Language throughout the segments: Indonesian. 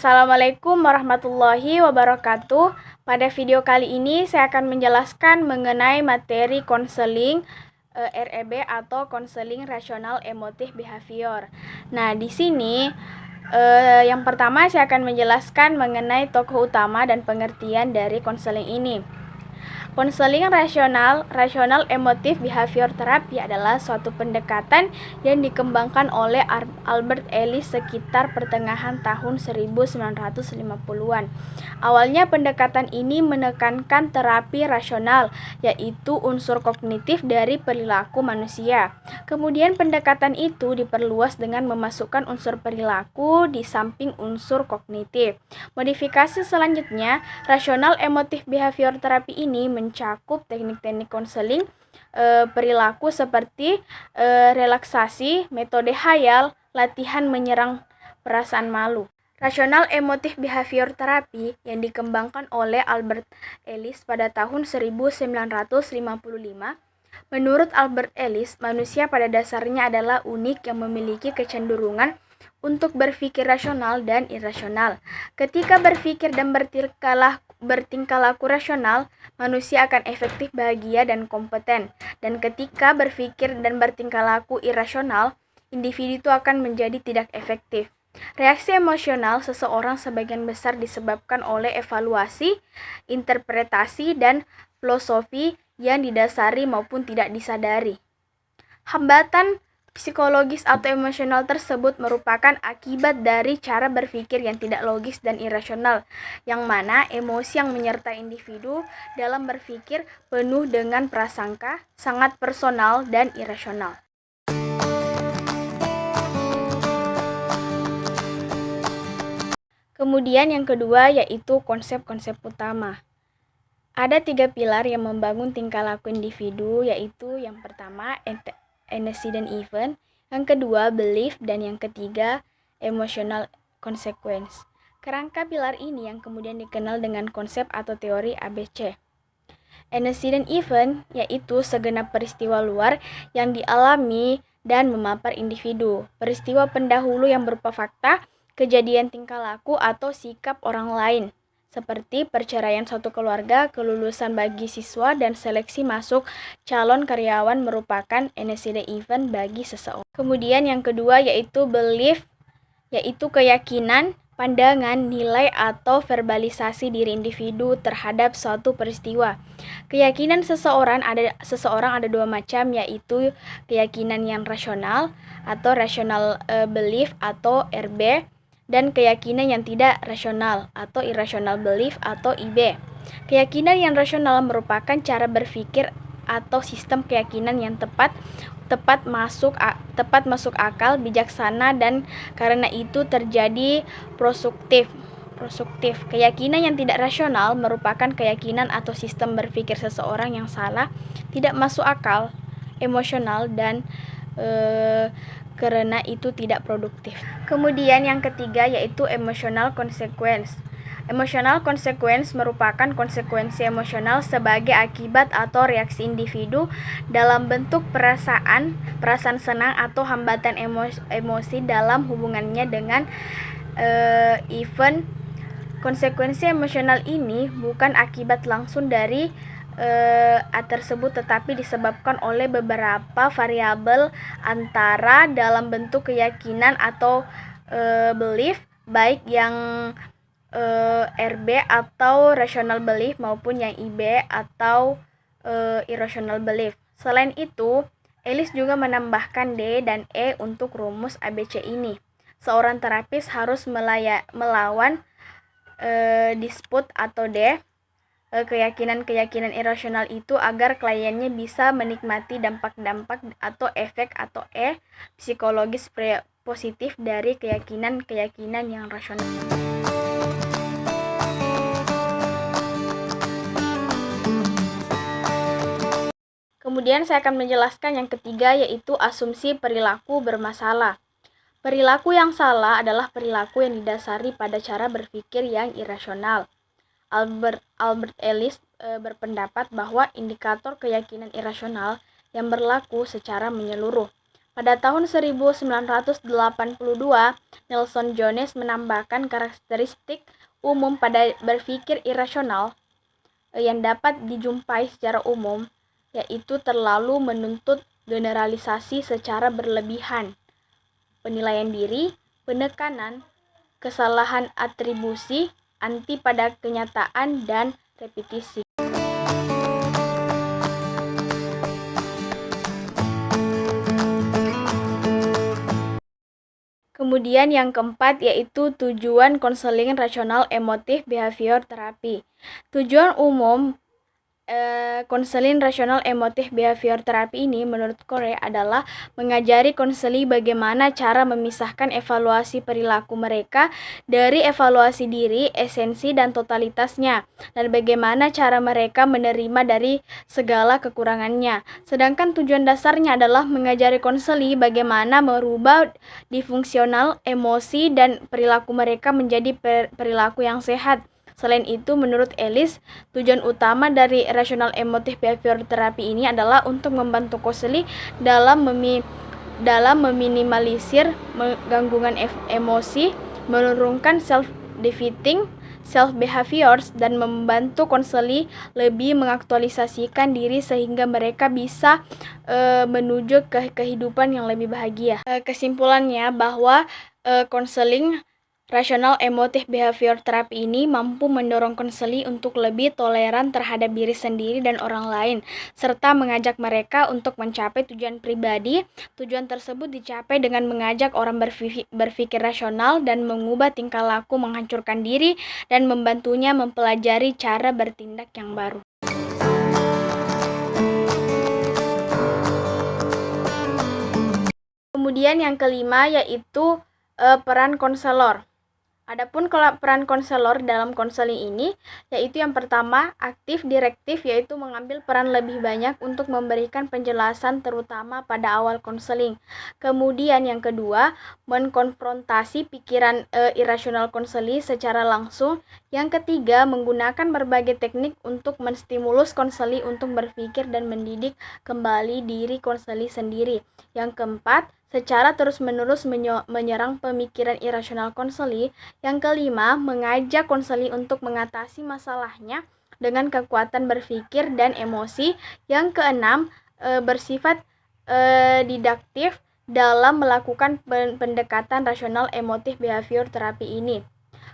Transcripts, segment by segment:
Assalamualaikum warahmatullahi wabarakatuh. Pada video kali ini saya akan menjelaskan mengenai materi konseling REB atau konseling rasional emotif behavior. Nah, di sini yang pertama saya akan menjelaskan mengenai tokoh utama dan pengertian dari konseling ini. Konseling rasional emotif behavior therapy adalah suatu pendekatan yang dikembangkan oleh Albert Ellis sekitar pertengahan tahun 1950-an. Awalnya pendekatan ini menekankan terapi rasional, yaitu unsur kognitif dari perilaku manusia. Kemudian pendekatan itu diperluas dengan memasukkan unsur perilaku di samping unsur kognitif. Modifikasi selanjutnya, rasional emotif behavior therapy ini mencakup teknik-teknik konseling perilaku seperti relaksasi, metode khayal, latihan menyerang perasaan malu. Rasional emotif behavior therapy yang dikembangkan oleh Albert Ellis pada tahun 1955. Menurut Albert Ellis, manusia pada dasarnya adalah unik yang memiliki kecenderungan untuk berpikir rasional dan irasional. Ketika berpikir dan bertingkah laku rasional, manusia akan efektif, bahagia, dan kompeten. Dan ketika berpikir dan bertingkah laku irasional, individu itu akan menjadi tidak efektif. Reaksi emosional seseorang sebagian besar disebabkan oleh evaluasi, interpretasi, dan filosofi yang didasari maupun tidak disadari. Hambatan psikologis atau emosional tersebut merupakan akibat dari cara berpikir yang tidak logis dan irasional, yang mana emosi yang menyertai individu dalam berpikir penuh dengan prasangka, sangat personal dan irasional. Kemudian yang kedua yaitu konsep-konsep utama. Ada 3 pilar yang membangun tingkah laku individu, yaitu yang pertama antecedent event, yang kedua belief, dan yang ketiga emotional consequence. Kerangka pilar ini yang kemudian dikenal dengan konsep atau teori ABC. Antecedent event yaitu segenap peristiwa luar yang dialami dan memapar individu. Peristiwa pendahulu yang berupa fakta, kejadian tingkah laku atau sikap orang lain, seperti perceraian suatu keluarga, kelulusan bagi siswa, dan seleksi masuk calon karyawan merupakan antecedent event bagi seseorang. Kemudian yang kedua yaitu belief, yaitu keyakinan, pandangan, nilai, atau verbalisasi diri individu terhadap suatu peristiwa. Keyakinan seseorang ada 2 macam, yaitu keyakinan yang rasional atau rational belief atau RB, dan keyakinan yang tidak rasional atau irrational belief atau IB. Keyakinan yang rasional merupakan cara berpikir atau sistem keyakinan yang tepat masuk akal, bijaksana, dan karena itu terjadi produktif. Keyakinan yang tidak rasional merupakan keyakinan atau sistem berpikir seseorang yang salah, tidak masuk akal, emosional, dan karena itu tidak produktif. Kemudian yang ketiga yaitu emotional consequence. Emotional consequence merupakan konsekuensi emosional sebagai akibat atau reaksi individu dalam bentuk perasaan senang atau hambatan emosi dalam hubungannya dengan event. Konsekuensi emosional ini bukan akibat langsung dari tersebut, tetapi disebabkan oleh beberapa variabel antara dalam bentuk keyakinan atau belief, baik yang RB atau rational belief maupun yang IB atau irrational belief. Selain itu, Ellis juga menambahkan D dan E untuk rumus ABC ini. Seorang terapis harus melawan dispute atau D, keyakinan-keyakinan irasional itu agar kliennya bisa menikmati dampak-dampak atau efek atau E, psikologis positif dari keyakinan-keyakinan yang rasional. Kemudian saya akan menjelaskan yang ketiga yaitu asumsi perilaku bermasalah. Perilaku yang salah adalah perilaku yang didasari pada cara berpikir yang irasional. Albert Ellis berpendapat bahwa indikator keyakinan irasional yang berlaku secara menyeluruh. Pada tahun 1982, Nelson Jones menambahkan karakteristik umum pada berpikir irasional yang dapat dijumpai secara umum, yaitu terlalu menuntut generalisasi secara berlebihan, penilaian diri, penekanan, kesalahan atribusi, anti pada kenyataan, dan repetisi. Kemudian yang keempat yaitu tujuan konseling rasional emotif behavior terapi. Tujuan umum konseling rasional emotif behavior terapi ini menurut Corey adalah mengajari konseli bagaimana cara memisahkan evaluasi perilaku mereka dari evaluasi diri, esensi, dan totalitasnya, dan bagaimana cara mereka menerima dari segala kekurangannya. Sedangkan tujuan dasarnya adalah mengajari konseli bagaimana merubah disfungsional emosi dan perilaku mereka menjadi perilaku yang sehat. Selain itu, menurut Ellis, tujuan utama dari rasional emotif behavior terapi ini adalah untuk membantu konseli dalam meminimalisir gangguan emosi, menurunkan self-defeating self-behaviors, dan membantu konseli lebih mengaktualisasikan diri sehingga mereka bisa menuju ke kehidupan yang lebih bahagia. Kesimpulannya bahwa konseling rasional emotif behavior terapi ini mampu mendorong konseli untuk lebih toleran terhadap diri sendiri dan orang lain, serta mengajak mereka untuk mencapai tujuan pribadi. Tujuan tersebut dicapai dengan mengajak orang berpikir rasional dan mengubah tingkah laku menghancurkan diri dan membantunya mempelajari cara bertindak yang baru. Kemudian yang kelima yaitu peran konselor. Adapun peran konselor dalam konseling ini, yaitu yang pertama, aktif direktif, yaitu mengambil peran lebih banyak untuk memberikan penjelasan terutama pada awal konseling. Kemudian yang kedua, mengkonfrontasi pikiran irasional konseli secara langsung. Yang ketiga, menggunakan berbagai teknik untuk menstimulus konseli untuk berpikir dan mendidik kembali diri konseli sendiri. Yang keempat, secara terus-menerus menyerang pemikiran irasional konseli. Yang kelima, mengajak konseli untuk mengatasi masalahnya dengan kekuatan berpikir dan emosi. Yang keenam, bersifat didaktif dalam melakukan pendekatan rasional emotif behavior terapi ini.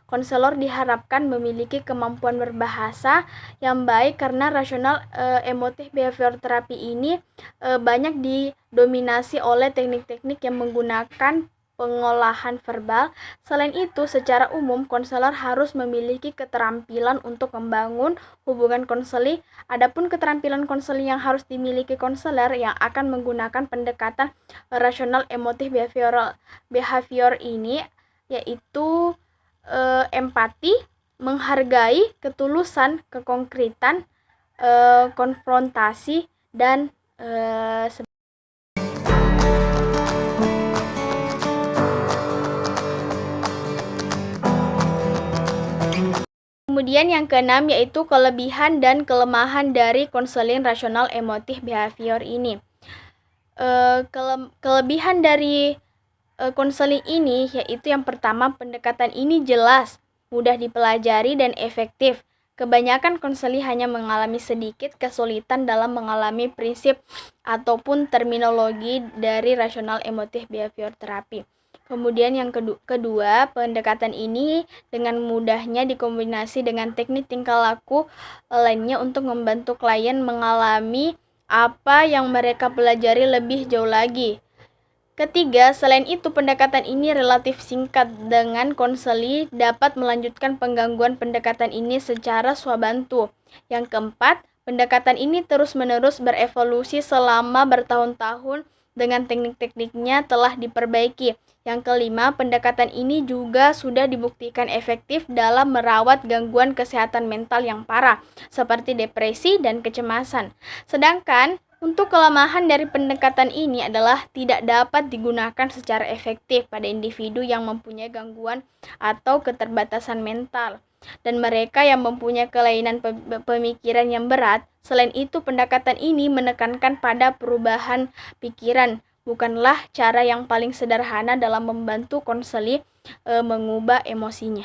Konselor diharapkan memiliki kemampuan berbahasa yang baik karena rasional emotif behavior terapi ini banyak didominasi oleh teknik-teknik yang menggunakan pengolahan verbal. Selain itu, secara umum konselor harus memiliki keterampilan untuk membangun hubungan konseli. Adapun keterampilan konseli yang harus dimiliki konselor yang akan menggunakan pendekatan rasional emotif behavior ini yaitu empati, menghargai, ketulusan, kekonkretan, konfrontasi, dan kemudian yang keenam yaitu kelebihan dan kelemahan dari konseling rasional emotif behavior ini. Kelebihan dari konseling ini yaitu yang pertama, pendekatan ini jelas, mudah dipelajari, dan efektif. Kebanyakan konseli hanya mengalami sedikit kesulitan dalam mengalami prinsip ataupun terminologi dari rasional emotif behavior terapi. Kemudian yang kedua, pendekatan ini dengan mudahnya dikombinasi dengan teknik tingkah laku lainnya untuk membantu klien mengalami apa yang mereka pelajari lebih jauh lagi. Ketiga, selain itu pendekatan ini relatif singkat dengan konseli dapat melanjutkan penggangguan pendekatan ini secara swabantu. Yang keempat, pendekatan ini terus-menerus berevolusi selama bertahun-tahun dengan teknik-tekniknya telah diperbaiki. Yang kelima, pendekatan ini juga sudah dibuktikan efektif dalam merawat gangguan kesehatan mental yang parah seperti depresi dan kecemasan. Sedangkan untuk kelemahan dari pendekatan ini adalah tidak dapat digunakan secara efektif pada individu yang mempunyai gangguan atau keterbatasan mental dan mereka yang mempunyai kelainan pemikiran yang berat. Selain itu, pendekatan ini menekankan pada perubahan pikiran, bukanlah cara yang paling sederhana dalam membantu konseli mengubah emosinya.